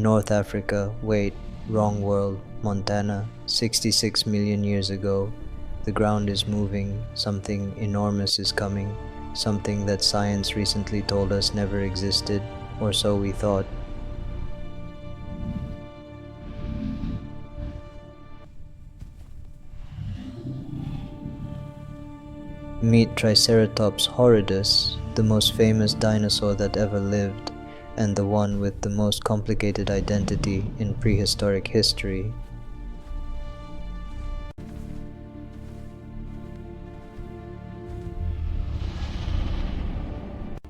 North Africa, wait, wrong world, Montana, 66 million years ago. The ground is moving, something enormous is coming, something that science recently told us never existed, or so we thought. Meet Triceratops horridus, the most famous dinosaur that ever lived, and the one with the most complicated identity in prehistoric history.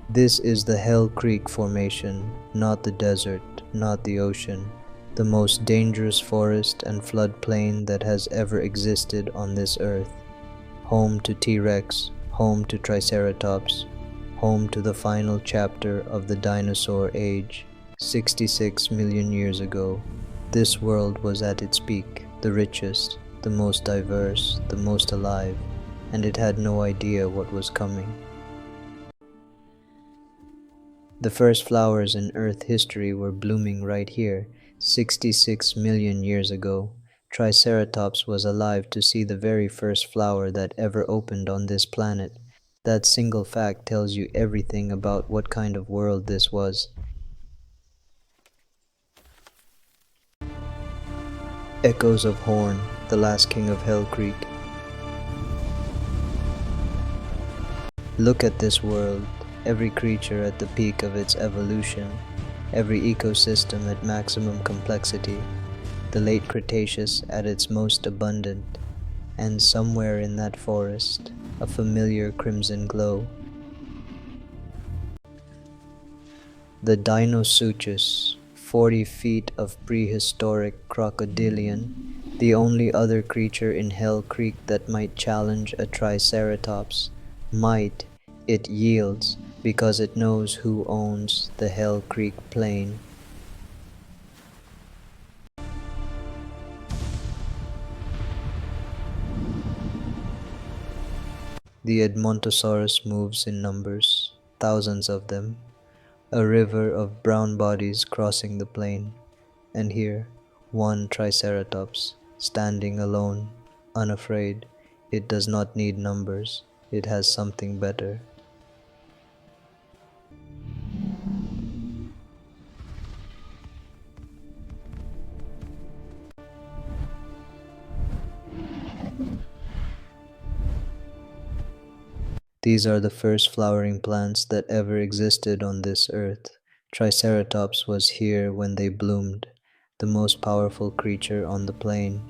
This is the Hell Creek Formation, not the desert, not the ocean, the most dangerous forest and floodplain that has ever existed on this earth. Home to T-Rex, home to Triceratops, home to the final chapter of the dinosaur age, 66 million years ago. This world was at its peak, the richest, the most diverse, the most alive, and it had no idea what was coming. The first flowers in Earth history were blooming right here, 66 million years ago. Triceratops was alive to see the very first flower that ever opened on this planet. That single fact tells you everything about what kind of world this was. Echoes of Horn, the last king of Hell Creek. Look at this world, every creature at the peak of its evolution, every ecosystem at maximum complexity, the late Cretaceous at its most abundant, and somewhere in that forest, a familiar crimson glow. The Dinosaurs, 40 feet of prehistoric crocodilian, the only other creature in Hell Creek that might challenge a Triceratops. Might, it yields, because it knows who owns the Hell Creek plain. The Edmontosaurus moves in numbers, thousands of them, a river of brown bodies crossing the plain, and here, one Triceratops, standing alone, unafraid. It does not need numbers, it has something better. These are the first flowering plants that ever existed on this earth. Triceratops was here when they bloomed, the most powerful creature on the plain,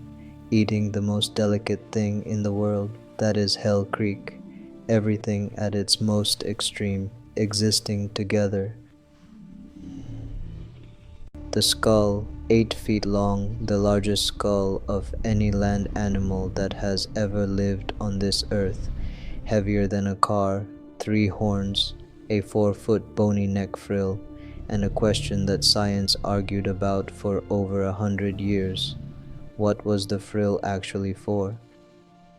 eating the most delicate thing in the world, that is Hell Creek, everything at its most extreme, existing together. The skull, 8 feet long, the largest skull of any land animal that has ever lived on this earth, heavier than a car, 3 horns, a 4-foot bony neck frill, and a question that science argued about for over 100 years. What was the frill actually for?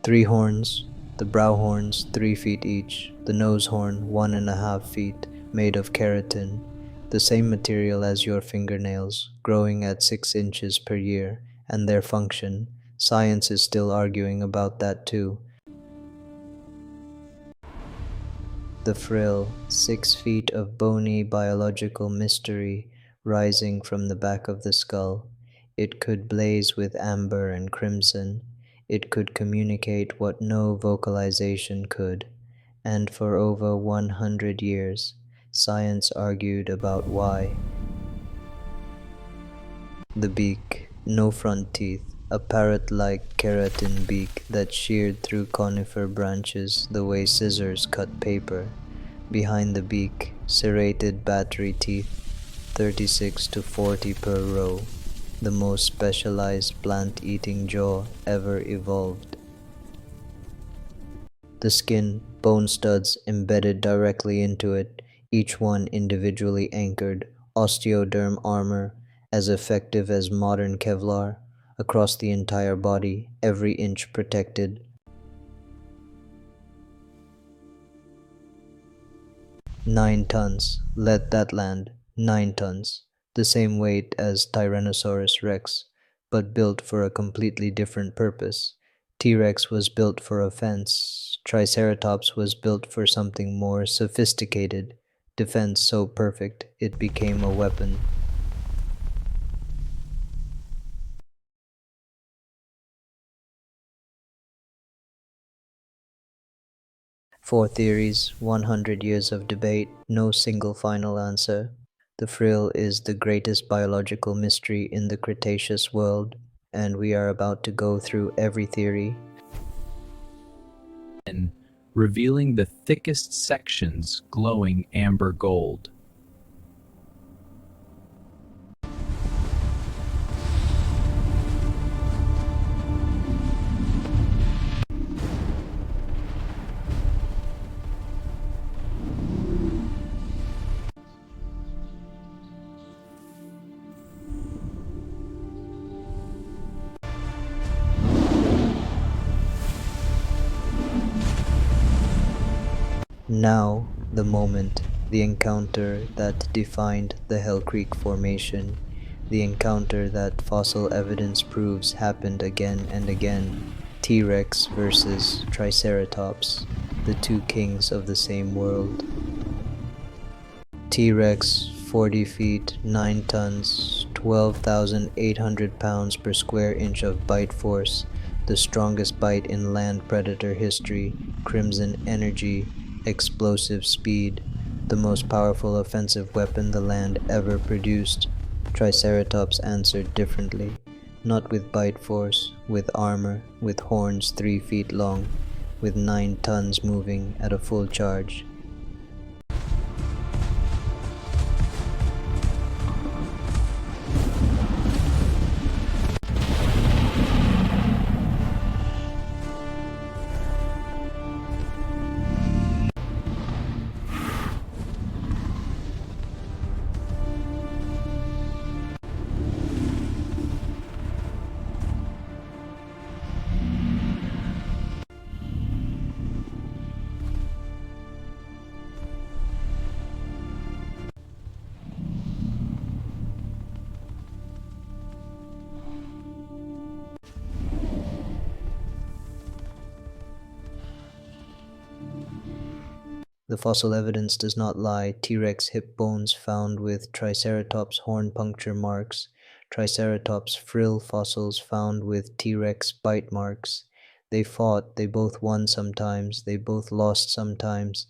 3 horns, the brow horns 3 feet each, the nose horn 1.5 feet, made of keratin, the same material as your fingernails, growing at 6 inches per year, and their function. Science is still arguing about that too. The frill, 6 feet of bony biological mystery rising from the back of the skull. It could blaze with amber and crimson. It could communicate what no vocalization could. And for over 100 years, science argued about why. The beak, no front teeth, a parrot-like keratin beak that sheared through conifer branches the way scissors cut paper. Behind the beak, serrated battery teeth, 36 to 40 per row, the most specialized plant-eating jaw ever evolved. The skin, bone studs embedded directly into it, each one individually anchored, osteoderm armor, as effective as modern Kevlar, across the entire body, every inch protected. 9 tons, let that land, 9 tons. the same weight as Tyrannosaurus rex, but built for a completely different purpose. T-Rex was built for offense. Triceratops was built for something more sophisticated, defense so perfect it became a weapon. 4 theories, 100 years of debate, no single final answer. The frill is the greatest biological mystery in the Cretaceous world, and we are about to go through every theory. And revealing the thickest sections glowing amber gold. Now, the moment, the encounter that defined the Hell Creek Formation, the encounter that fossil evidence proves happened again and again, T-Rex versus Triceratops, the two kings of the same world. T-Rex, 40 feet, 9 tons, 12,800 pounds per square inch of bite force, the strongest bite in land predator history, crimson energy, explosive speed, the most powerful offensive weapon the land ever produced. Triceratops answered differently, not with bite force, with armor, with horns 3 feet long, with 9 tons moving at a full charge. The fossil evidence does not lie. T-Rex hip bones found with Triceratops horn puncture marks, Triceratops frill fossils found with T-Rex bite marks. They fought, they both won sometimes, they both lost sometimes.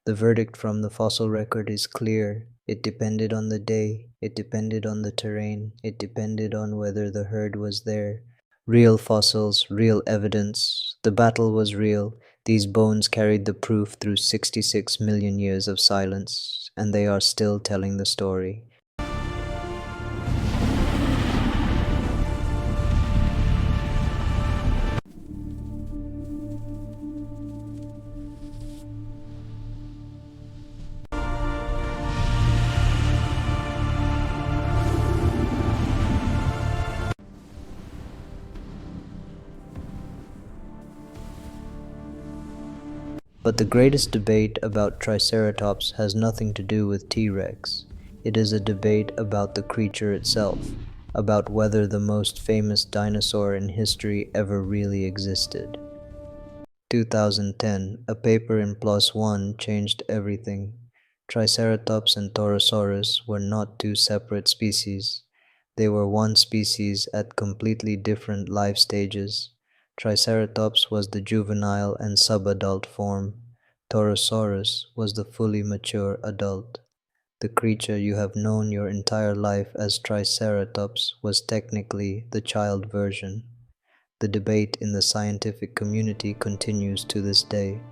The verdict from the fossil record is clear. It depended on the day, it depended on the terrain, it depended on whether the herd was there. Real fossils, real evidence. The battle was real. These bones carried the proof through 66 million years of silence, and they are still telling the story. But the greatest debate about Triceratops has nothing to do with T-Rex. It is a debate about the creature itself, about whether the most famous dinosaur in history ever really existed. 2010, a paper in PLOS ONE changed everything. Triceratops and Torosaurus were not two separate species. They were one species at completely different life stages. Triceratops was the juvenile and subadult form. Torosaurus was the fully mature adult. The creature you have known your entire life as Triceratops was technically the child version. The debate in the scientific community continues to this day,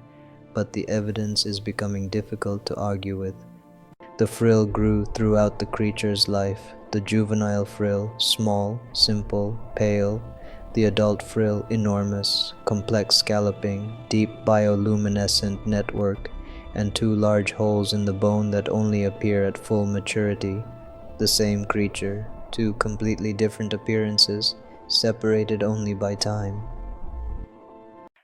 but the evidence is becoming difficult to argue with. The frill grew throughout the creature's life. The juvenile frill, small, simple, pale. The adult frill, enormous, complex scalloping, deep bioluminescent network, and 2 large holes in the bone that only appear at full maturity. The same creature, 2 completely different appearances, separated only by time.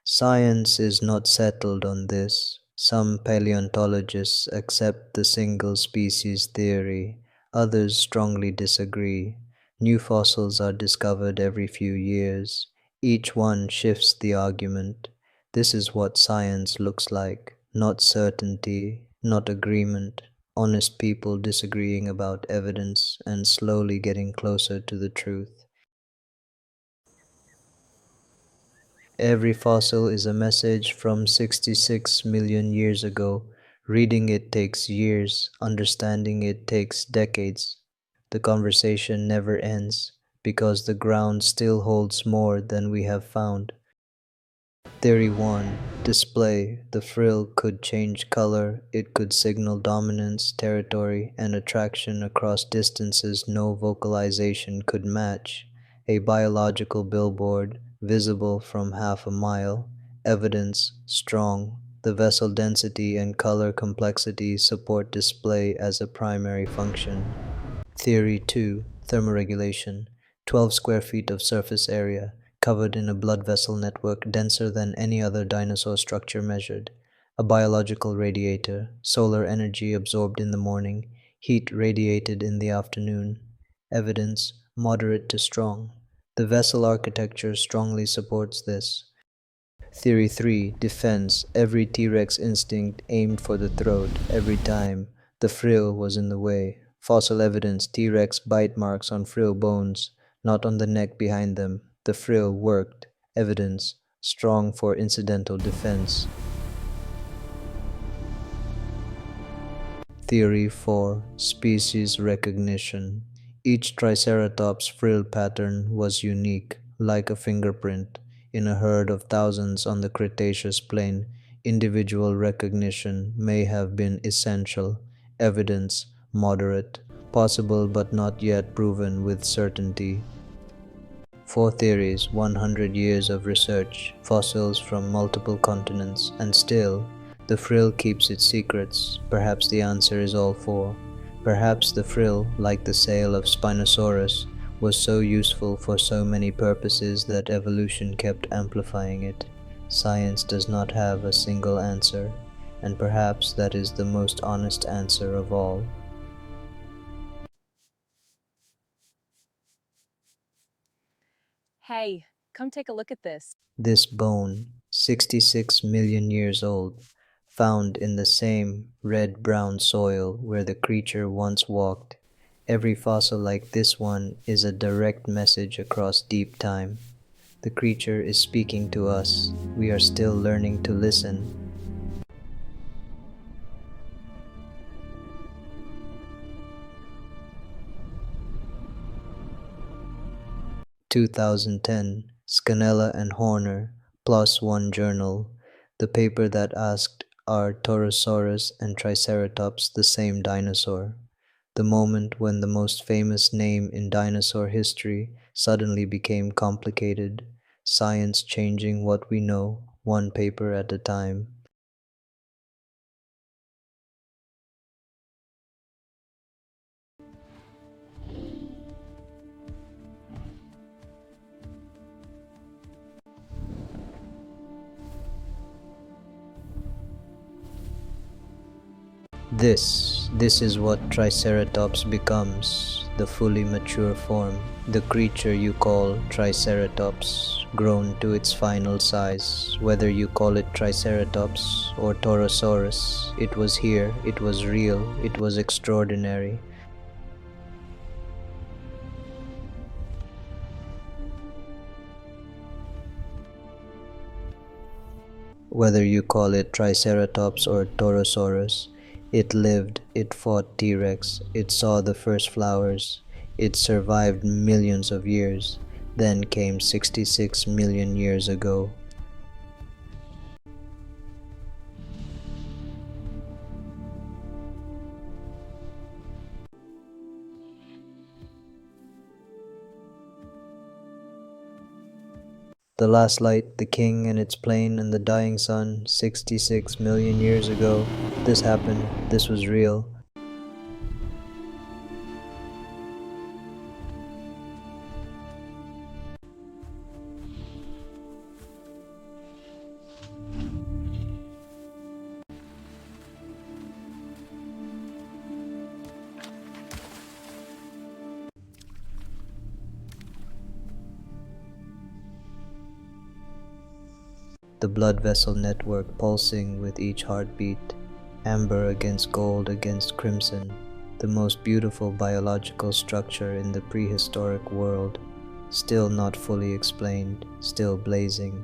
Science is not settled on this. Some paleontologists accept the single species theory. Others strongly disagree. New fossils are discovered every few years. Each one shifts the argument. This is what science looks like. Not certainty, not agreement. Honest people disagreeing about evidence and slowly getting closer to the truth. Every fossil is a message from 66 million years ago. Reading it takes years, understanding it takes decades. The conversation never ends because the ground still holds more than we have found. Theory 1. Display. The frill could change color. It could signal dominance, territory, and attraction across distances no vocalization could match. A biological billboard, visible from half a mile. Evidence strong. The vessel density and color complexity support display as a primary function. Theory 2. Thermoregulation. 12 square feet of surface area, covered in a blood vessel network denser than any other dinosaur structure measured. A biological radiator, solar energy absorbed in the morning, heat radiated in the afternoon. Evidence moderate to strong. The vessel architecture strongly supports this. Theory 3. Defense. Every T-Rex instinct aimed for the throat every time the frill was in the way. Fossil evidence. T-Rex bite marks on frill bones, not on the neck behind them. The frill worked. Evidence. Strong for incidental defense. Theory 4. Species recognition. Each Triceratops frill pattern was unique, like a fingerprint. In a herd of thousands on the Cretaceous plain, individual recognition may have been essential. Evidence moderate, possible but not yet proven with certainty. 4 theories, 100 years of research, fossils from multiple continents, and still, the frill keeps its secrets. Perhaps the answer is all 4. Perhaps the frill, like the sail of Spinosaurus, was so useful for so many purposes that evolution kept amplifying it. Science does not have a single answer, and perhaps that is the most honest answer of all. Hey, come take a look at this. This bone, 66 million years old, found in the same red-brown soil where the creature once walked. Every fossil like this one is a direct message across deep time. The creature is speaking to us. We are still learning to listen. 2010, Scannella and Horner, PLOS ONE Journal, the paper that asked, are Torosaurus and Triceratops the same dinosaur? The moment when the most famous name in dinosaur history suddenly became complicated, science changing what we know, one paper at a time. This is what Triceratops becomes, the fully mature form, the creature you call Triceratops, grown to its final size. Whether you call it Triceratops or Torosaurus, it was here, it was real, it was extraordinary. Whether you call it Triceratops or Torosaurus, it lived, it fought T-Rex, it saw the first flowers, it survived millions of years, then came 66 million years ago. The last light, the king and its plane and the dying sun, 66 million years ago. This happened, this was real. the blood vessel network pulsing with each heartbeat, amber against gold against crimson, the most beautiful biological structure in the prehistoric world, still not fully explained, still blazing.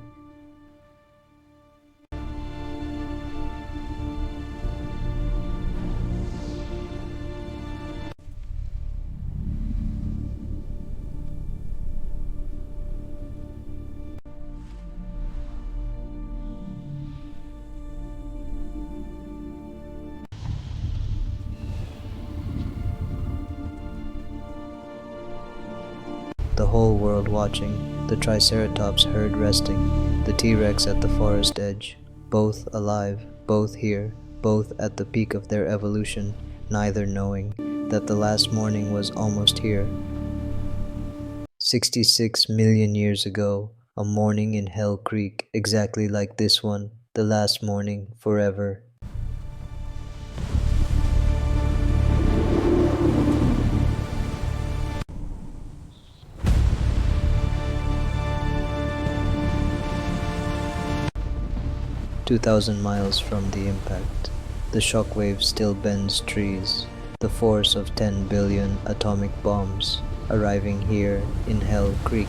The whole world watching, the Triceratops herd resting, the T-Rex at the forest edge, both alive, both here, both at the peak of their evolution, neither knowing that the last morning was almost here. 66 million years ago, a morning in Hell Creek, exactly like this one, the last morning, forever. "2,000 miles from the impact, the shockwave still bends trees, the force of 10 billion atomic bombs, arriving here in Hell Creek,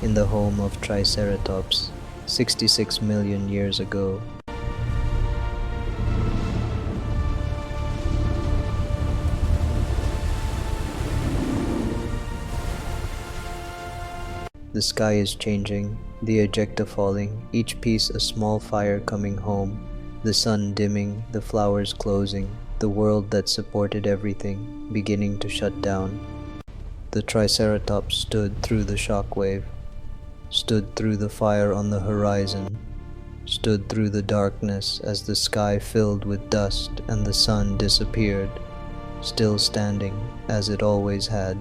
in the home of Triceratops, 66 million years ago. The sky is changing, the ejecta falling, each piece a small fire coming home, the sun dimming, the flowers closing, the world that supported everything beginning to shut down. The Triceratops stood through the shockwave, stood through the fire on the horizon, stood through the darkness as the sky filled with dust and the sun disappeared, still standing as it always had.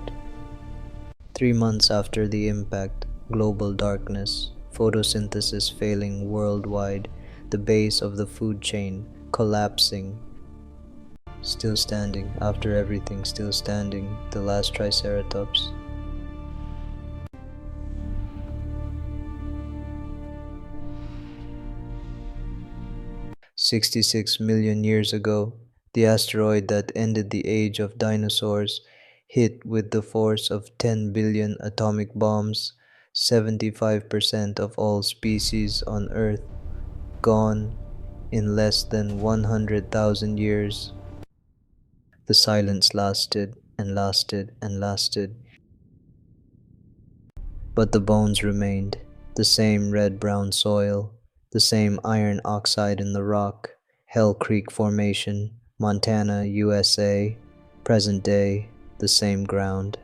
3 months after the impact, global darkness, photosynthesis failing worldwide, the base of the food chain collapsing. Still standing, after everything, still standing, the last Triceratops. "66 million years ago, the asteroid that ended the age of dinosaurs hit with the force of 10 billion atomic bombs, 75% of all species on Earth gone in less than 100,000 years. The silence lasted and lasted and lasted. But the bones remained, the same red-brown soil, the same iron oxide in the rock, Hell Creek Formation, Montana, USA, present day, the same ground.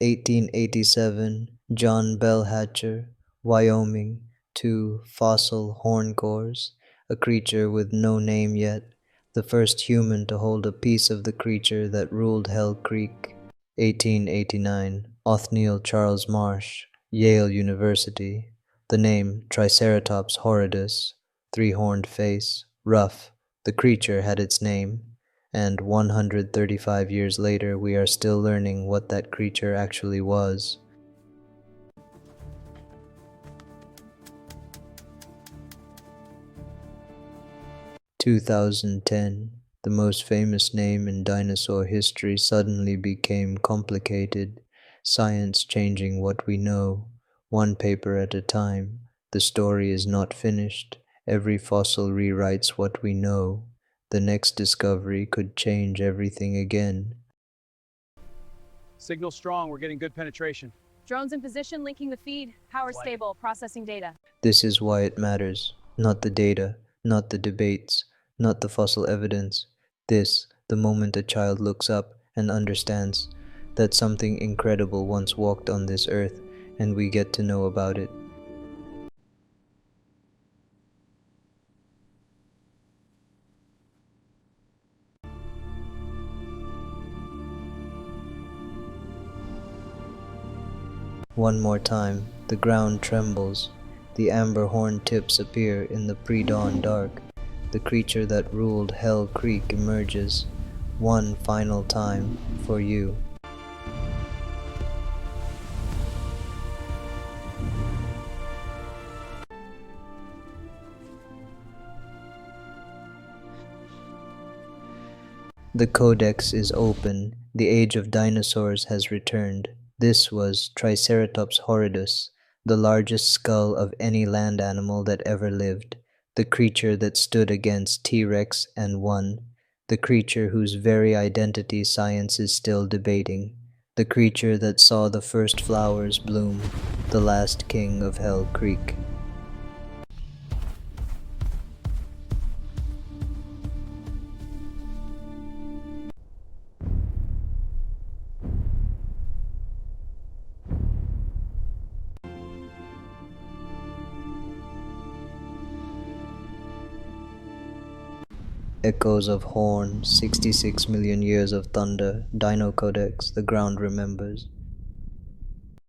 1887, John Bell Hatcher, Wyoming, 2 fossil horn cores, a creature with no name yet, the first human to hold a piece of the creature that ruled Hell Creek. 1889, Othniel Charles Marsh, Yale University, the name Triceratops horridus, 3-horned face, rough, the creature had its name, and 135 years later we are still learning what that creature actually was. "2010, the most famous name in dinosaur history suddenly became complicated, science changing what we know, one paper at a time. The story is not finished, every fossil rewrites what we know. The next discovery could change everything again." Signal strong, we're getting good penetration. Drones in position, linking the feed. Power stable, processing data. This is why it matters, not the data, not the debates, not the fossil evidence. This, the moment a child looks up and understands that something incredible once walked on this earth, and we get to know about it. One more time, the ground trembles. The amber horn tips appear in the pre-dawn dark. The creature that ruled Hell Creek emerges, one final time for you. The Codex is open. The age of dinosaurs has returned. This was Triceratops horridus, the largest skull of any land animal that ever lived, the creature that stood against T-Rex and won, the creature whose very identity science is still debating, the creature that saw the first flowers bloom, the last king of Hell Creek. Echoes of horn, 66 million years of thunder, Dino Codex, the ground remembers.